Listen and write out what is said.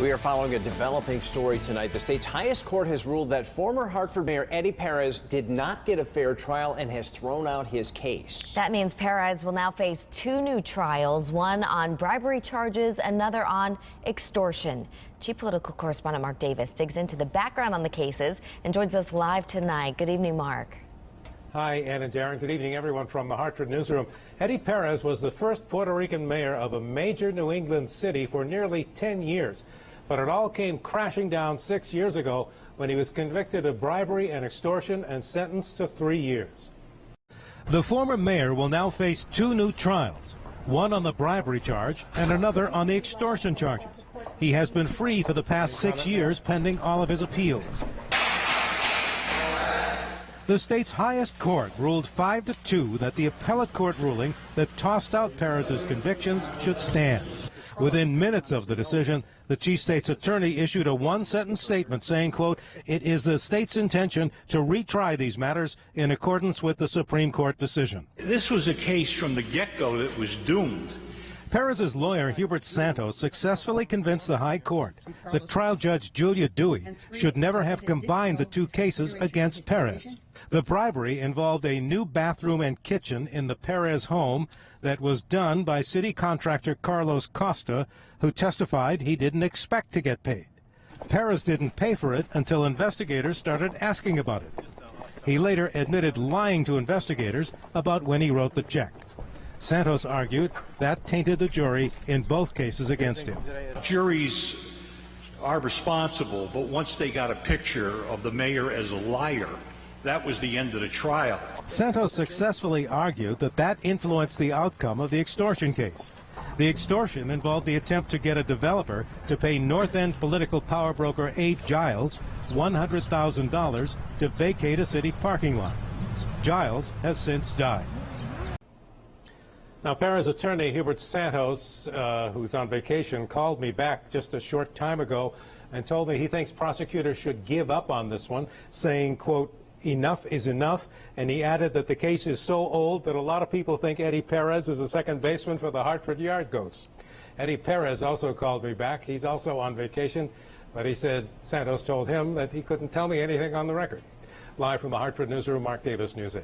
We are following a developing story tonight. The state's highest court has ruled that former Hartford Mayor Eddie Perez did not get a fair trial and has thrown out his case. That means Perez will now face two new trials, one on bribery charges, another on extortion. Chief Political Correspondent Mark Davis digs into the background on the cases and joins us live tonight. Good evening, Mark. Hi, Ann and Darren. Good evening, everyone from the Hartford newsroom. Eddie Perez was the first Puerto Rican mayor of a major New England city for nearly 10 years. But it all came crashing down 6 years ago when he was convicted of bribery and extortion and sentenced to 3 years. The former mayor will now face two new trials, one on the bribery charge and another on the extortion charges. He has been free for the past 6 years pending all of his appeals. The state's highest court ruled 5-2 that the appellate court ruling that tossed out Perez's convictions should stand. Within minutes of the decision, the chief state's attorney issued a one-sentence statement saying, quote, "It is the state's intention to retry these matters in accordance with the Supreme Court decision." This was a case from the get-go that was doomed. Perez's lawyer, Hubert Santos, successfully convinced the High Court that trial judge Julia Dewey should never have combined the two cases against Perez. The bribery involved a new bathroom and kitchen in the Perez home that was done by city contractor Carlos Costa, who testified he didn't expect to get paid. Perez didn't pay for it until investigators started asking about it. He later admitted lying to investigators about when he wrote the check. Santos argued that tainted the jury in both cases against him. Juries are responsible, but once they got a picture of the mayor as a liar, that was the end of the trial. Santos successfully argued that that influenced the outcome of the extortion case. The extortion involved the attempt to get a developer to pay North End political power broker Abe Giles $100,000 to vacate a city parking lot. Giles has since died. Now, Perez attorney Hubert Santos, who's on vacation, called me back just a short time ago and told me he thinks prosecutors should give up on this one, saying, quote, "Enough is enough," and he added that the case is so old that a lot of people think Eddie Perez is a second baseman for the Hartford Yard Ghosts. Eddie Perez also called me back. He's also on vacation, but he said Santos told him that he couldn't tell me anything on the record. Live from the Hartford newsroom, Mark Davis, News 8.